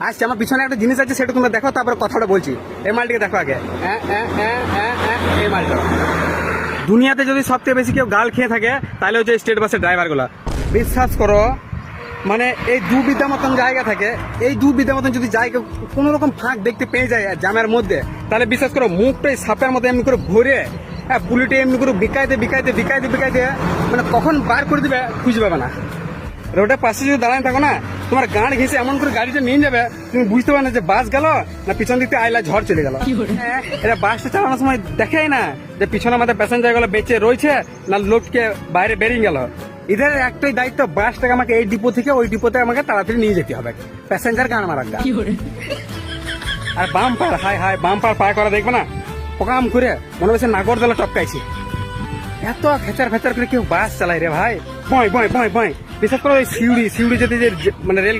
আসছে, আমার পিছনে একটা জিনিস আছে, সেটা তোমরা দেখো, তারপরে কথাটা বলছি। এই মালটিকে দেখো আগে, এই মালটা। দুনিয়াতে যদি সবথেকে বেশি কেউ গাল খেয়ে থাকে তাহলে হচ্ছে স্টেট বাসের ড্রাইভারগুলো। বিশ্বাস করো, মানে এই দু বিদ্যা মতন জায়গা থাকে, এই দু বিদ্যা মতন যদি জায়গা কোনো রকম ফাঁক দেখতে পেয়ে যায় জামের মধ্যে, তাহলে বিশ্বাস করো মুখটাই সাপের মতো এমনি করে ভরে, হ্যাঁ পুলিটে এমনি করে বিকাইতে বিকাইতে বিকাইতে বিকাইতে মানে কখন বার করে দিবে খুঁজে পাবে না। রোডের পাশে যদি দাঁড়ায় থাকো না, তোমার গাঁড় ঘেঁষে এমন করে গাড়িটা নিয়ে যাবে, তুমি বুঝতে পারবে না যে বাস গেল না পিছন দিক থেকে আইলা ঝড় চলে গেল। এটা বাসটা চালানোর সময় দেখাই না যে পিছনে আমাদের প্যাসেঞ্জার গুলো বেঁচে রয়েছে না লোককে বাইরে বেরিয়ে গেল। এদের একটাই দায়িত্ব, বাসটাকে আমাকে এই ডিপো থেকে ওই ডিপোতে আমাকে তাড়াতাড়ি নিয়ে যেতে হবে, প্যাসেঞ্জার গান মারা। আর বাম পার, হাই হাই বাম পার পার করা দেখবে না, প্রোগ্রাম করে মনে হচ্ছে নাগরদোলা টপকাইছি। এত খেচার ফেচার করে কেউ বাস চালায় রে ভাই, বয় বয় বয় বয়। বিশেষ করে ওই সিউড়ি সিউড়ি যদি মানে রেল